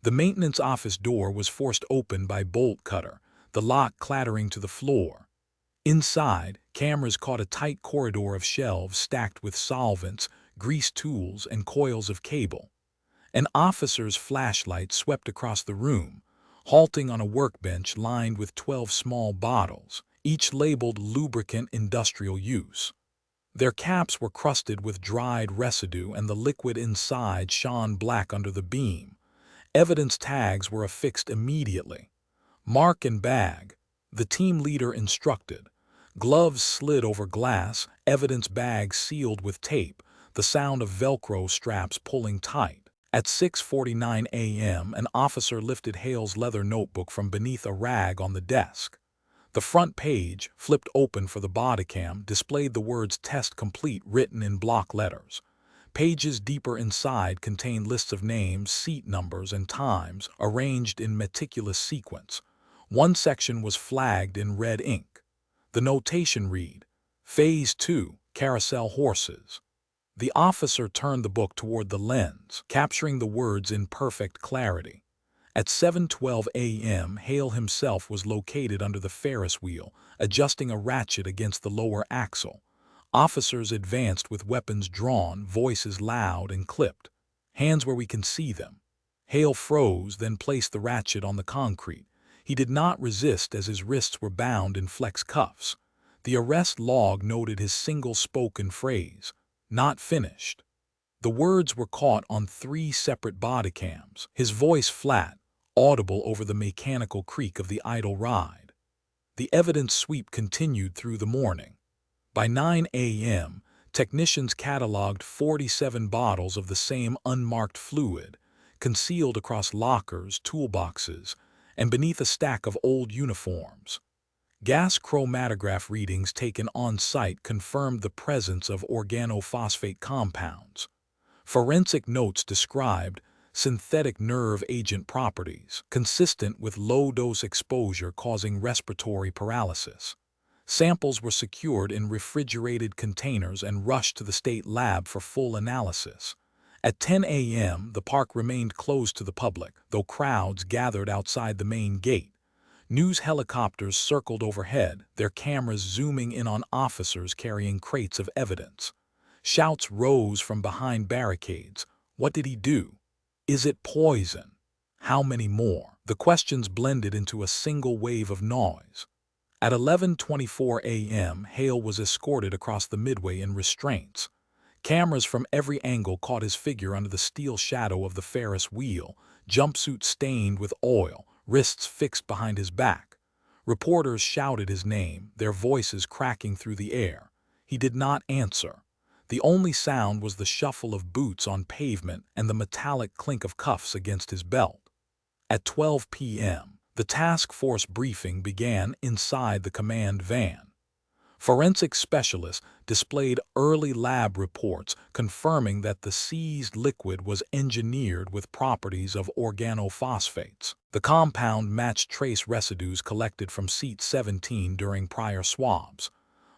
The maintenance office door was forced open by bolt cutter, the lock clattering to the floor. Inside, cameras caught a tight corridor of shelves stacked with solvents, grease tools, and coils of cable. An officer's flashlight swept across the room, halting on a workbench lined with 12 small bottles, each labeled lubricant industrial use. Their caps were crusted with dried residue and the liquid inside shone black under the beam. Evidence tags were affixed immediately. Mark and bag, the team leader instructed. Gloves slid over glass, evidence bags sealed with tape, the sound of Velcro straps pulling tight. At 6:49 a.m., an officer lifted Hale's leather notebook from beneath a rag on the desk. The front page, flipped open for the bodycam, displayed the words "Test Complete" written in block letters. Pages deeper inside contained lists of names, seat numbers, and times, arranged in meticulous sequence. One section was flagged in red ink. The notation read, Phase 2, Carousel Horses. The officer turned the book toward the lens, capturing the words in perfect clarity. At 7:12 a.m., Hale himself was located under the Ferris wheel, adjusting a ratchet against the lower axle. Officers advanced with weapons drawn, voices loud and clipped. Hands where we can see them. Hale froze, then placed the ratchet on the concrete. He did not resist as his wrists were bound in flex cuffs. The arrest log noted his single spoken phrase, "Not finished." The words were caught on 3 separate bodycams, his voice flat, audible over the mechanical creak of the idle ride. The evidence sweep continued through the morning. By 9 a.m., technicians cataloged 47 bottles of the same unmarked fluid, concealed across lockers, toolboxes, and beneath a stack of old uniforms. Gas chromatograph readings taken on-site confirmed the presence of organophosphate compounds. Forensic notes described synthetic nerve agent properties, consistent with low-dose exposure causing respiratory paralysis. Samples were secured in refrigerated containers and rushed to the state lab for full analysis. At 10 a.m., the park remained closed to the public, though crowds gathered outside the main gate. News helicopters circled overhead, their cameras zooming in on officers carrying crates of evidence. Shouts rose from behind barricades. What did he do? Is it poison? How many more? The questions blended into a single wave of noise. At 11:24 a.m., Hale was escorted across the midway in restraints. Cameras from every angle caught his figure under the steel shadow of the Ferris wheel, jumpsuit stained with oil, wrists fixed behind his back. Reporters shouted his name, their voices cracking through the air. He did not answer. The only sound was the shuffle of boots on pavement and the metallic clink of cuffs against his belt. At 12 p.m., the task force briefing began inside the command van. Forensic specialists displayed early lab reports confirming that the seized liquid was engineered with properties of organophosphates. The compound matched trace residues collected from seat 17 during prior swabs.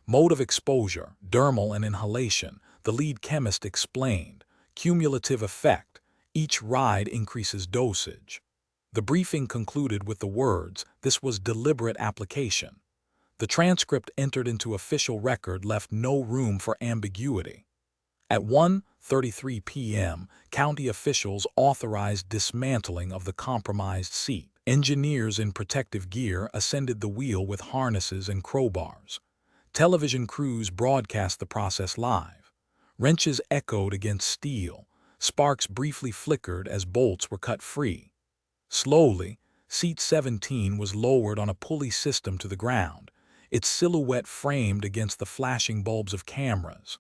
Mode of exposure, dermal and inhalation, the lead chemist explained. Cumulative effect, each ride increases dosage. The briefing concluded with the words, "This was deliberate application." The transcript entered into official record left no room for ambiguity. At 1:33 p.m., county officials authorized dismantling of the compromised seat. Engineers in protective gear ascended the wheel with harnesses and crowbars. Television crews broadcast the process live. Wrenches echoed against steel. Sparks briefly flickered as bolts were cut free. Slowly, seat 17 was lowered on a pulley system to the ground, its silhouette framed against the flashing bulbs of cameras.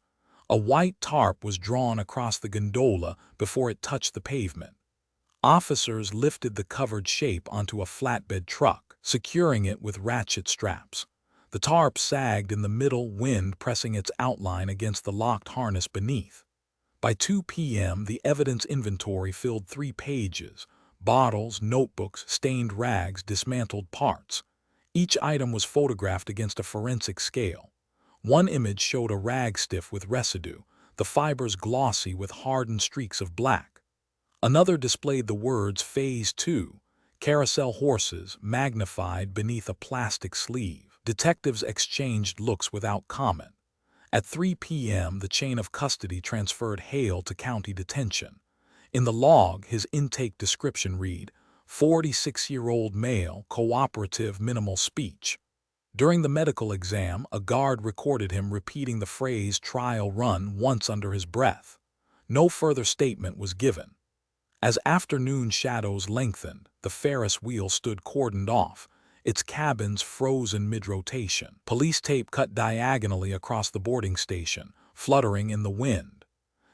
A white tarp was drawn across the gondola before it touched the pavement. Officers lifted the covered shape onto a flatbed truck, securing it with ratchet straps. The tarp sagged in the middle, wind pressing its outline against the locked harness beneath. By 2 p.m., the evidence inventory filled 3 pages: bottles, notebooks, stained rags, dismantled parts. Each item was photographed against a forensic scale. One image showed a rag stiff with residue, the fibers glossy with hardened streaks of black. Another displayed the words Phase 2, carousel horses, magnified beneath a plastic sleeve. Detectives exchanged looks without comment. At 3 p.m., the chain of custody transferred Hale to county detention. In the log, his intake description read, 46-year-old male, cooperative, minimal speech. During the medical exam, a guard recorded him repeating the phrase trial run once under his breath. No further statement was given. As afternoon shadows lengthened, the Ferris wheel stood cordoned off, its cabins frozen mid-rotation. Police tape cut diagonally across the boarding station, fluttering in the wind.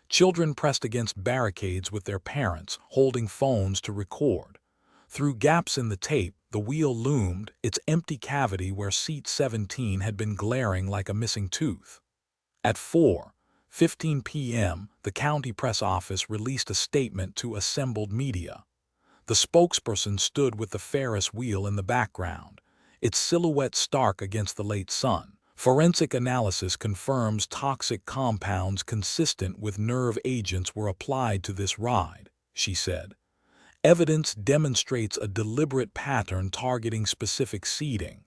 Children pressed against barricades with their parents, holding phones to record. Through gaps in the tape, the wheel loomed, its empty cavity where seat 17 had been glaring like a missing tooth. At 4:15 p.m., the county press office released a statement to assembled media. The spokesperson stood with the Ferris wheel in the background, its silhouette stark against the late sun. Forensic analysis confirms toxic compounds consistent with nerve agents were applied to this ride, she said. Evidence demonstrates a deliberate pattern targeting specific seating.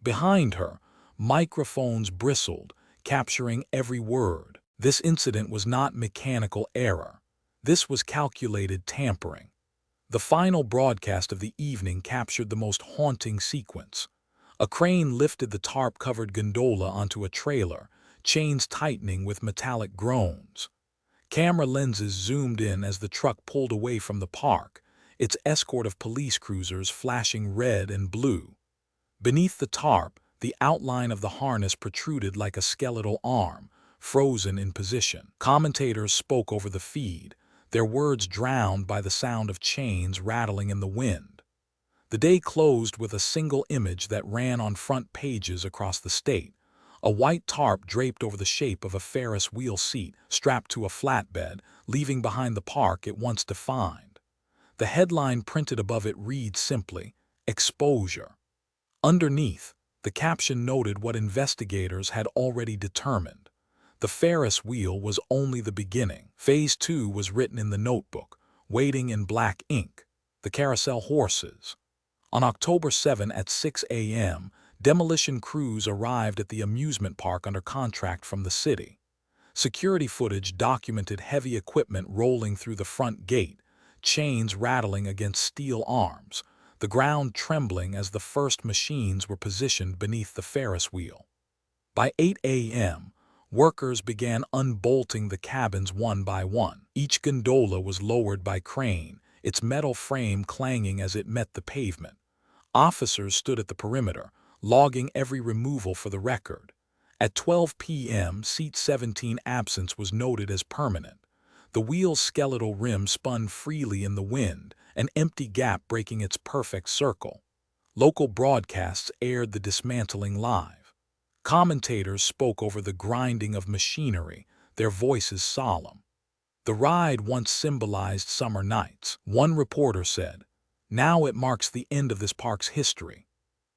Behind her, microphones bristled, capturing every word. This incident was not mechanical error. This was calculated tampering. The final broadcast of the evening captured the most haunting sequence. A crane lifted the tarp-covered gondola onto a trailer, chains tightening with metallic groans. Camera lenses zoomed in as the truck pulled away from the park, its escort of police cruisers flashing red and blue. Beneath the tarp, the outline of the harness protruded like a skeletal arm, frozen in position. Commentators spoke over the feed, their words drowned by the sound of chains rattling in the wind. The day closed with a single image that ran on front pages across the state. A white tarp draped over the shape of a Ferris wheel seat, strapped to a flatbed, leaving behind the park it once defined. The headline printed above it reads simply, "Exposure." Underneath, the caption noted what investigators had already determined. The Ferris wheel was only the beginning. Phase 2 was written in the notebook, waiting in black ink. The carousel horses. On October 7 at 6 a.m., demolition crews arrived at the amusement park under contract from the city. Security footage documented heavy equipment rolling through the front gate, chains rattling against steel arms, the ground trembling as the first machines were positioned beneath the Ferris wheel. By 8 a.m., workers began unbolting the cabins one by one. Each gondola was lowered by crane, its metal frame clanging as it met the pavement. Officers stood at the perimeter, logging every removal for the record. At 12 p.m., seat 17 absence was noted as permanent. The wheel's skeletal rim spun freely in the wind, an empty gap breaking its perfect circle. Local broadcasts aired the dismantling live. Commentators spoke over the grinding of machinery, their voices solemn. The ride once symbolized summer nights, one reporter said. Now it marks the end of this park's history.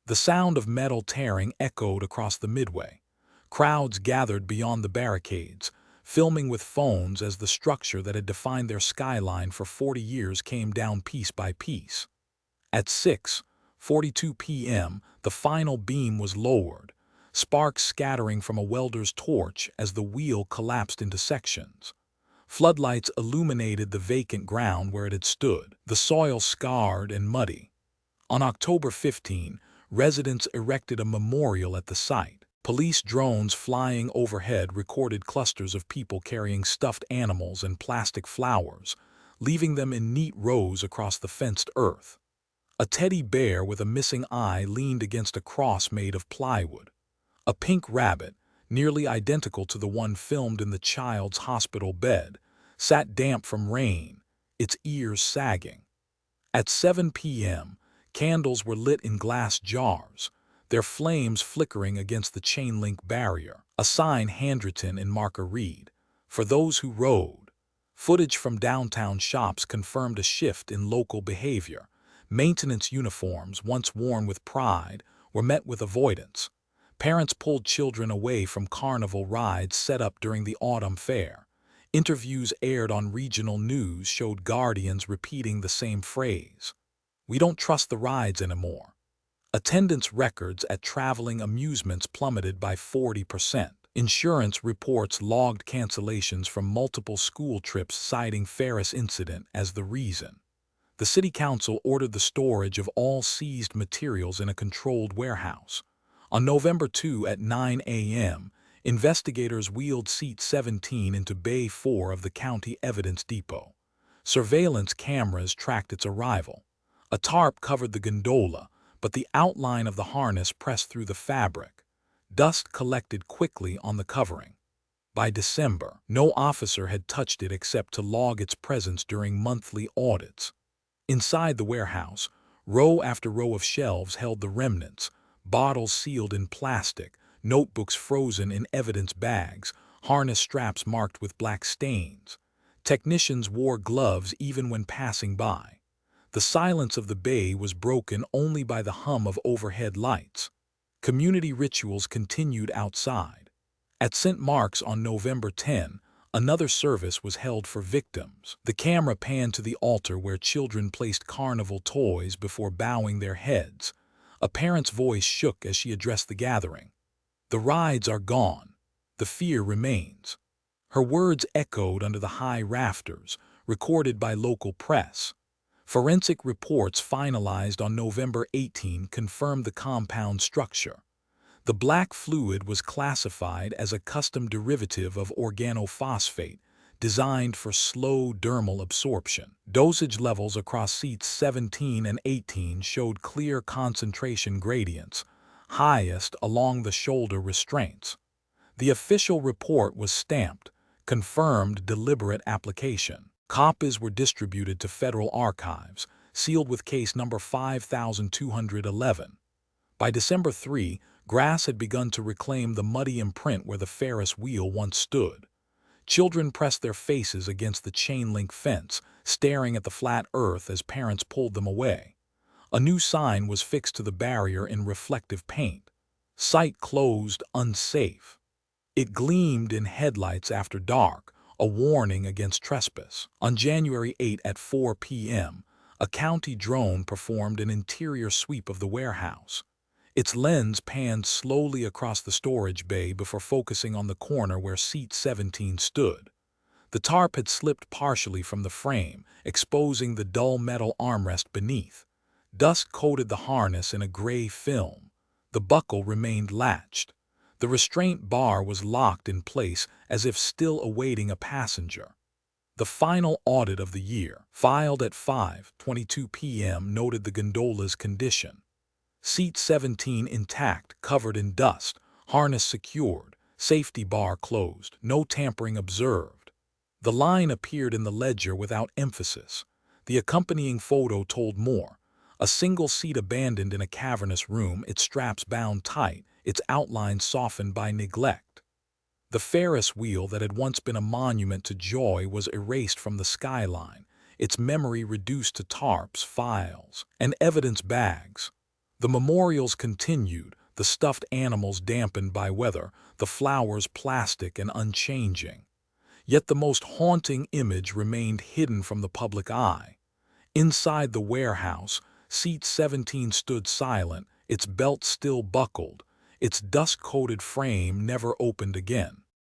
The sound of metal tearing echoed across the midway. Crowds gathered beyond the barricades, filming with phones as the structure that had defined their skyline for 40 years came down piece by piece. At 6:42 p.m., the final beam was lowered, sparks scattering from a welder's torch as the wheel collapsed into sections. Floodlights illuminated the vacant ground where it had stood, the soil scarred and muddy. On October 15, residents erected a memorial at the site. Police drones flying overhead recorded clusters of people carrying stuffed animals and plastic flowers, leaving them in neat rows across the fenced earth. A teddy bear with a missing eye leaned against a cross made of plywood. A pink rabbit, nearly identical to the one filmed in the child's hospital bed, sat damp from rain, its ears sagging. At 7 p.m., candles were lit in glass jars, their flames flickering against the chain-link barrier, a sign handwritten in marker read, "For those who rode." Footage from downtown shops confirmed a shift in local behavior. Maintenance uniforms, once worn with pride, were met with avoidance. Parents pulled children away from carnival rides set up during the autumn fair. Interviews aired on regional news showed guardians repeating the same phrase. "We don't trust the rides anymore." Attendance records at traveling amusements plummeted by 40%. Insurance reports logged cancellations from multiple school trips, citing Ferris incident as the reason. The city council ordered the storage of all seized materials in a controlled warehouse. On November 2 at 9 a.m., investigators wheeled seat 17 into Bay 4 of the county evidence depot. Surveillance cameras tracked its arrival. A tarp covered the gondola, but the outline of the harness pressed through the fabric. Dust collected quickly on the covering. By December, no officer had touched it except to log its presence during monthly audits. Inside the warehouse, row after row of shelves held the remnants, bottles sealed in plastic, notebooks frozen in evidence bags, harness straps marked with black stains. Technicians wore gloves even when passing by. The silence of the bay was broken only by the hum of overhead lights. Community rituals continued outside. At St. Mark's on November 10, another service was held for victims. The camera panned to the altar where children placed carnival toys before bowing their heads. A parent's voice shook as she addressed the gathering. "The rides are gone. The fear remains." Her words echoed under the high rafters, recorded by local press. Forensic reports finalized on November 18 confirmed the compound structure. The black fluid was classified as a custom derivative of organophosphate, designed for slow dermal absorption. Dosage levels across seats 17 and 18 showed clear concentration gradients, highest along the shoulder restraints. The official report was stamped, confirmed deliberate application. Copies were distributed to federal archives, sealed with case number 5211. By December 3, grass had begun to reclaim the muddy imprint where the Ferris wheel once stood. Children pressed their faces against the chain-link fence, staring at the flat earth as parents pulled them away. A new sign was fixed to the barrier in reflective paint. "Site closed, unsafe." It gleamed in headlights after dark, a warning against trespass. On January 8 at 4 p.m., a county drone performed an interior sweep of the warehouse. Its lens panned slowly across the storage bay before focusing on the corner where seat 17 stood. The tarp had slipped partially from the frame, exposing the dull metal armrest beneath. Dust coated the harness in a gray film. The buckle remained latched. The restraint bar was locked in place as if still awaiting a passenger. The final audit of the year, filed at 5:22 p.m., noted the gondola's condition. Seat 17 intact, covered in dust, Harness secured, safety bar closed, no tampering observed. The line appeared in the ledger without emphasis. The accompanying photo told more. A single seat abandoned in a cavernous room, its straps bound tight, its outline softened by neglect. The Ferris wheel that had once been a monument to joy was erased from the skyline, its memory reduced to tarps, files, and evidence bags. The memorials continued, the stuffed animals dampened by weather, the flowers plastic and unchanging. Yet the most haunting image remained hidden from the public eye. Inside the warehouse, seat 17 stood silent, its belt still buckled, its dust-coated frame never opened again.